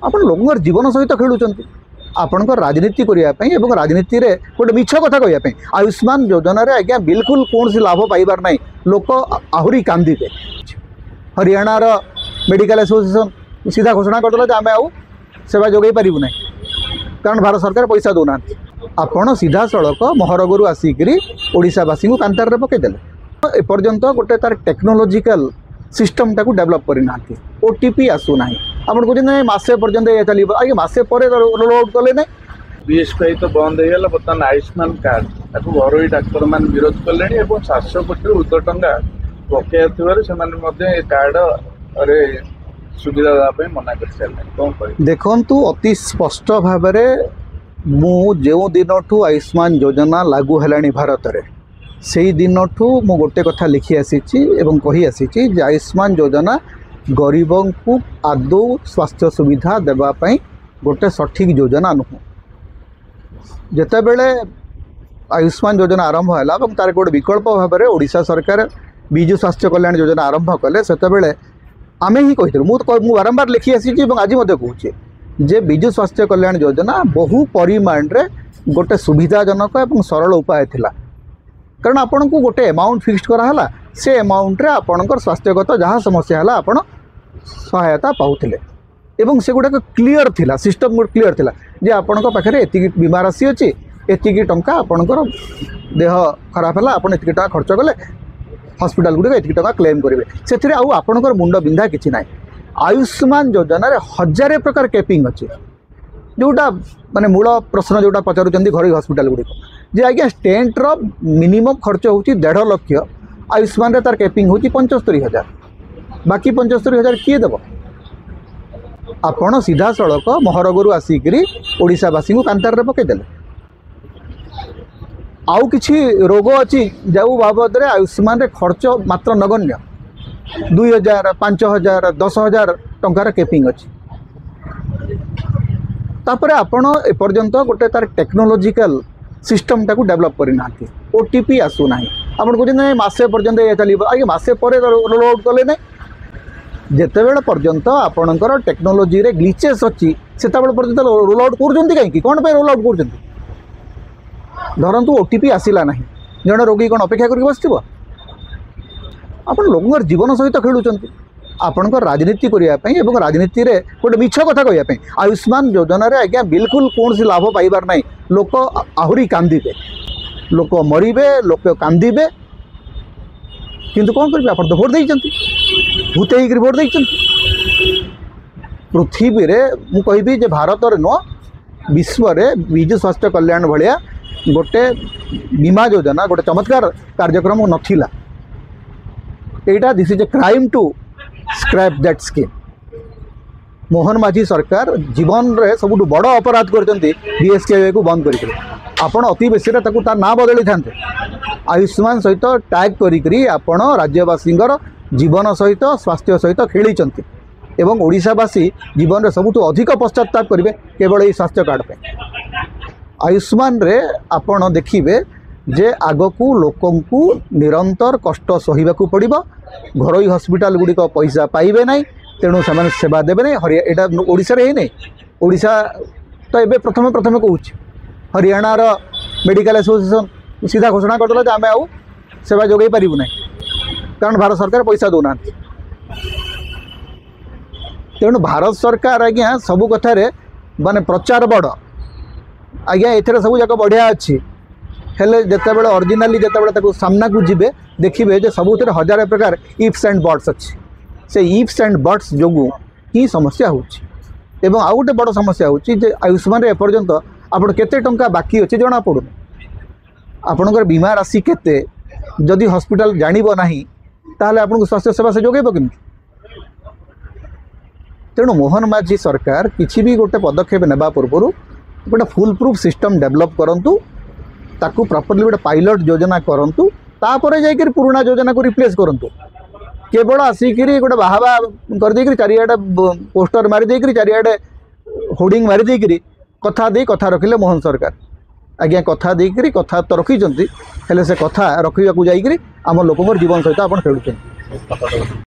ଆପଣ ଲୋକଙ୍କର ଜୀବନ ସହିତ ଖେଳୁଛନ୍ତି। ଆପଣଙ୍କର ରାଜନୀତି କରିବା ପାଇଁ ଏବଂ ରାଜନୀତିରେ ଗୋଟେ ମିଛ କଥା କହିବା ପାଇଁ। ଆୟୁଷ୍ମାନ ଯୋଜନାରେ ଆଜ୍ଞା ବିଲକୁଲ କୌଣସି ଲାଭ ପାଇବାର ନାହିଁ। ଲୋକ ଆହୁରି କାନ୍ଦିବେ। ହରିୟାଣାର ମେଡ଼ିକାଲ ଆସୋସିଏସନ୍ ସିଧା ଘୋଷଣା କରିଦେଲା ଯେ ଆମେ ଆଉ ସେବା ଯୋଗାଇ ପାରିବୁ ନାହିଁ, କାରଣ ଭାରତ ସରକାର ପଇସା ଦେଉନାହାନ୍ତି। ଆପଣ ସିଧାସଳଖ ମହରଗରୁ ଆସିକରି ଓଡ଼ିଶାବାସୀଙ୍କୁ କାନ୍ତାରରେ ପକାଇଦେଲେ। ଏପର୍ଯ୍ୟନ୍ତ ଗୋଟେ ତାର ଟେକ୍ନୋଲୋଜିକାଲ ସିଷ୍ଟମଟାକୁ ଡେଭଲପ୍ କରିନାହାନ୍ତି। OTP ଆସୁନାହିଁ। ଆପଣ କହୁଛନ୍ତି ମାସେ ପର୍ଯ୍ୟନ୍ତ ଏ ଚାଲିବ। ଆଜ୍ଞା ମାସେ ପରେ ରୋଲ୍ ଆଉଟ୍ କଲେ ନାହିଁ। BSPI ତ ବନ୍ଦ ହେଇଗଲା। ବର୍ତ୍ତମାନ ଆୟୁଷ୍ମାନ କାର୍ଡ ତାକୁ ଘରୋଇ ଡାକ୍ତରମାନେ ବିରୋଧ କଲେଣି ଏବଂ 700 କୋଟିରୁ ଉର୍ଦ୍ଧ୍ୱ ଟଙ୍କା ବକେୟା ଥିବାରୁ ସେମାନେ ମଧ୍ୟ ଏ କାର୍ଡରେ ସୁବିଧା ଦେବା ପାଇଁ ମନା କରିସାରିଲେଣି। କ'ଣ କହିବେ? ଦେଖନ୍ତୁ, ଅତି ସ୍ପଷ୍ଟ ଭାବରେ ମୁଁ ଯେଉଁ ଦିନଠୁ ଆୟୁଷ୍ମାନ ଯୋଜନା ଲାଗୁ ହେଲାଣି ଭାରତରେ, ସେହି ଦିନଠୁ ମୁଁ ଗୋଟେ କଥା ଲିଖି ଆସିଛି ଏବଂ କହି ଆସିଛି ଯେ ଆୟୁଷ୍ମାନ ଯୋଜନା ଗରିବଙ୍କୁ ଆଦୌ ସ୍ୱାସ୍ଥ୍ୟ ସୁବିଧା ଦେବା ପାଇଁ ଗୋଟେ ସଠିକ୍ ଯୋଜନା ନୁହେଁ। ଯେତେବେଳେ ଆୟୁଷ୍ମାନ ଯୋଜନା ଆରମ୍ଭ ହେଲା ଏବଂ ତାର ଗୋଟେ ବିକଳ୍ପ ଭାବରେ ଓଡ଼ିଶା ସରକାର ବିଜୁ ସ୍ୱାସ୍ଥ୍ୟ କଲ୍ୟାଣ ଯୋଜନା ଆରମ୍ଭ କଲେ, ସେତେବେଳେ ଆମେ ହିଁ କହିଥିଲୁ, ମୁଁ ବାରମ୍ବାର ଲେଖି ଆସିଛି ଏବଂ ଆଜି ମଧ୍ୟ କହୁଛି ଯେ ବିଜୁ ସ୍ୱାସ୍ଥ୍ୟ କଲ୍ୟାଣ ଯୋଜନା ବହୁ ପରିମାଣରେ ଗୋଟେ ସୁବିଧାଜନକ ଏବଂ ସରଳ ଉପାୟ ଥିଲା। କାରଣ ଆପଣଙ୍କୁ ଗୋଟେ ଆମାଉଣ୍ଟ ଫିକ୍ସড କରାହେଲା, ସେ ଆମାଉଣ୍ଟରେ ଆପଣଙ୍କର ସ୍ୱାସ୍ଥ୍ୟଗତ ଯାହା ସମସ୍ୟା ହେଲା ଆପଣ ସହାୟତା ପାଉଥିଲେ ଏବଂ ସେଗୁଡ଼ାକ କ୍ଲିଅର ଥିଲା। ସିଷ୍ଟମ୍ କ୍ଲିଅର ଥିଲା ଯେ ଆପଣଙ୍କ ପାଖରେ ଏତିକି ବୀମା ରାଶି ଅଛି, ଏତିକି ଟଙ୍କା ଆପଣଙ୍କର ଦେହ ଖରାପ ହେଲା, ଆପଣ ଏତିକି ଟଙ୍କା ଖର୍ଚ୍ଚ କଲେ, ହସ୍ପିଟାଲ ଗୁଡ଼ିକ ଏତିକି ଟଙ୍କା କ୍ଲେମ୍ କରିବେ। ସେଥିରେ ଆଉ ଆପଣଙ୍କର ମୁଣ୍ଡ ବିନ୍ଧା କିଛି ନାହିଁ। ଆୟୁଷ୍ମାନ ଯୋଜନାରେ ହଜାରେ ପ୍ରକାର କେପିଂ ଅଛି। ଯେଉଁଟା ମାନେ ମୂଳ ପ୍ରଶ୍ନ ଯେଉଁଟା ପଚାରୁଛନ୍ତି ଘରୋଇ ହସ୍ପିଟାଲ ଗୁଡ଼ିକ ଯେ ଆଜ୍ଞା ଷ୍ଟେଣ୍ଟର ମିନିମମ୍ ଖର୍ଚ୍ଚ ହେଉଛି 1.5 ଲକ୍ଷ, ଆୟୁଷ୍ମାନରେ ତାର କେପିଂ ହେଉଛି 75,000, ବାକି 75,000 କିଏ ଦେବ? ଆପଣ ସିଧାସଳଖ ମହରଗରୁ ଆସିକରି ଓଡ଼ିଶାବାସୀଙ୍କୁ କାନ୍ତାରରେ ପକାଇଦେଲେ। ଆଉ କିଛି ରୋଗ ଅଛି ଯେଉଁ ବାବଦରେ ଆୟୁଷ୍ମାନରେ ଖର୍ଚ୍ଚ ମାତ୍ର ନଗଣ୍ୟ, 2,000, 5,000, 10,000 ଟଙ୍କାର କେପିଂ ଅଛି। ତାପରେ ଆପଣ ଏପର୍ଯ୍ୟନ୍ତ ଗୋଟେ ତାର ଟେକ୍ନୋଲୋଜିକାଲ ସିଷ୍ଟମଟାକୁ ଡେଭଲପ୍ କରିନାହାନ୍ତି। OTP ଆସୁନାହିଁ। ଆପଣ କହୁଛନ୍ତି ମାସେ ପର୍ଯ୍ୟନ୍ତ ଏ ଚାଲିବ। ଆଜ୍ଞା ମାସେ ପରେ ରୋଲ୍ ଆଉଟ୍ କଲେ ନାହିଁ। ଯେତେବେଳେ ପର୍ଯ୍ୟନ୍ତ ଆପଣଙ୍କର ଟେକ୍ନୋଲୋଜିରେ ଗ୍ଲିଚେସ୍ ଅଛି ସେତେବେଳେ ପର୍ଯ୍ୟନ୍ତ ରୋଲ୍ ଆଉଟ୍ କରୁଛନ୍ତି କାହିଁକି? କ'ଣ ପାଇଁ ରୋଲ୍ ଆଉଟ୍ କରୁଛନ୍ତି? ଧରନ୍ତୁ OTP ଆସିଲା ନାହିଁ, ଜଣେ ରୋଗୀ କ'ଣ ଅପେକ୍ଷା କରିକି ବସିଥିବ? ଆପଣ ଲୋକଙ୍କର ଜୀବନ ସହିତ ଖେଳୁଛନ୍ତି। ଆପଣଙ୍କର ରାଜନୀତି କରିବା ପାଇଁ ଏବଂ ରାଜନୀତିରେ ଗୋଟେ ମିଛ କଥା କହିବା ପାଇଁ। ଆୟୁଷ୍ମାନ ଯୋଜନାରେ ଆଜ୍ଞା ବିଲକୁଲ କୌଣସି ଲାଭ ପାଇବାର ନାହିଁ। ଲୋକ ଆହୁରି କାନ୍ଦିବେ, ଲୋକ ମରିବେ, ଲୋକ କାନ୍ଦିବେ। କିନ୍ତୁ କ'ଣ କରିବେ? ଆପଣ ତ ଭୋଟ୍ ଦେଇଛନ୍ତି, ଭୂତ ହେଇକରି ଭୋଟ୍ ଦେଇଛନ୍ତି। ପୃଥିବୀରେ ମୁଁ କହିବି ଯେ ଭାରତରେ ନୁହଁ, ବିଶ୍ୱରେ ବିଜୁ ସ୍ୱାସ୍ଥ୍ୟ କଲ୍ୟାଣ ଭଳିଆ ଗୋଟେ ବୀମା ଯୋଜନା, ଗୋଟେ ଚମତ୍କାର କାର୍ଯ୍ୟକ୍ରମ ନଥିଲା। ଏଇଟା this is a crime to scrap that scheme. Mohan Majhi ସରକାର ଜୀବନରେ ସବୁଠୁ ବଡ଼ ଅପରାଧ କରିଛନ୍ତି BSKYକୁ ବନ୍ଦ କରିଥିଲେ। ଆପଣ ଅତି ବେଶୀରେ ତାକୁ ତା ନାଁ ବଦଳିଥାନ୍ତେ। ଆୟୁଷ୍ମାନ ସହିତ ଟ୍ୟାଗ୍ କରିକରି ଆପଣ ରାଜ୍ୟବାସୀଙ୍କର ଜୀବନ ସହିତ ସ୍ୱାସ୍ଥ୍ୟ ସହିତ ଖେଳିଛନ୍ତି ଏବଂ ଓଡ଼ିଶାବାସୀ ଜୀବନରେ ସବୁଠୁ ଅଧିକ ପଶ୍ଚାତ୍ତାପ କରିବେ କେବଳ ଏହି ସ୍ୱାସ୍ଥ୍ୟ କାର୍ଡ଼ ପାଇଁ। ଆୟୁଷ୍ମାନରେ ଆପଣ ଦେଖିବେ ଯେ ଆଗକୁ ଲୋକଙ୍କୁ ନିରନ୍ତର କଷ୍ଟ ସହିବାକୁ ପଡ଼ିବ। ଘରୋଇ ହସ୍ପିଟାଲ ଗୁଡ଼ିକ ପଇସା ପାଇବେ ନାହିଁ, ତେଣୁ ସେମାନେ ସେବା ଦେବେ ନାହିଁ। ଏଇଟା ଓଡ଼ିଶାରେ ହେଇନାହିଁ। ଓଡ଼ିଶା ତ ଏବେ ପ୍ରଥମେ କହୁଛି, ହରିୟାଣାର ମେଡ଼ିକାଲ ଆସୋସିଏସନ୍ ସିଧା ଘୋଷଣା କରିଦେଲା ଯେ ଆମେ ଆଉ ସେବା ଯୋଗାଇ ପାରିବୁ ନାହିଁ, କାରଣ ଭାରତ ସରକାର ପଇସା ଦେଉନାହାନ୍ତି। ତେଣୁ ଭାରତ ସରକାର ଆଜ୍ଞା ସବୁ କଥାରେ ମାନେ ପ୍ରଚାର ବଡ଼, ଆଜ୍ଞା ଏଥିରେ ସବୁ ଯାକ ବଢ଼ିଆ ଅଛି, ହେଲେ ଯେତେବେଳେ ଅରିଜିନାଲି ଯେତେବେଳେ ତାକୁ ସାମ୍ନାକୁ ଯିବେ ଦେଖିବେ ଯେ ସବୁଥିରେ ହଜାରେ ପ୍ରକାର ଇଫ୍ସ ଆଣ୍ଡ ବଟ୍ସ ଅଛି। ସେ ଇଫ୍ସ ଆଣ୍ଡ ବଟ୍ସ ଯୋଗୁଁ ହିଁ ସମସ୍ୟା ହେଉଛି। ଏବଂ ଆଉ ଗୋଟେ ବଡ଼ ସମସ୍ୟା ହେଉଛି ଯେ ଆୟୁଷ୍ମାନରେ ଏପର୍ଯ୍ୟନ୍ତ ଆପଣ କେତେ ଟଙ୍କା ବାକି ଅଛି ଜଣାପଡ଼ୁନି। ଆପଣଙ୍କର ବୀମା ରାଶି କେତେ ଯଦି ହସ୍ପିଟାଲ ଜାଣିବ ନାହିଁ, ତାହେଲେ ଆପଣଙ୍କୁ ସ୍ୱାସ୍ଥ୍ୟ ସେବା ସେ ଯୋଗାଇବ କେମିତି? ତେଣୁ ମୋହନ ମାଝୀ ସରକାର କିଛି ବି ଗୋଟେ ପଦକ୍ଷେପ ନେବା ପୂର୍ବରୁ ଗୋଟେ ଫୁଲ୍ ପ୍ରୁଫ୍ ସିଷ୍ଟମ୍ ଡେଭଲପ୍ କରନ୍ତୁ, ତାକୁ ପ୍ରପରଲି ଗୋଟେ ପାଇଲଟ୍ ଯୋଜନା କରନ୍ତୁ, ତାପରେ ଯାଇକରି ପୁରୁଣା ଯୋଜନାକୁ ରିପ୍ଲେସ୍ କରନ୍ତୁ। केवल आसिकी गोटे बाहाबा कर चारिआडे पोस्टर मारी देकरी चारिआडे होर्डिंग मारी देकरी कथा दे कथा रखिले मोहन सरकार आज्ञा कथा देकरी कथा तो रखी से कथा रखा जाकरी आम लोक जीवन सहित आप खेलुं।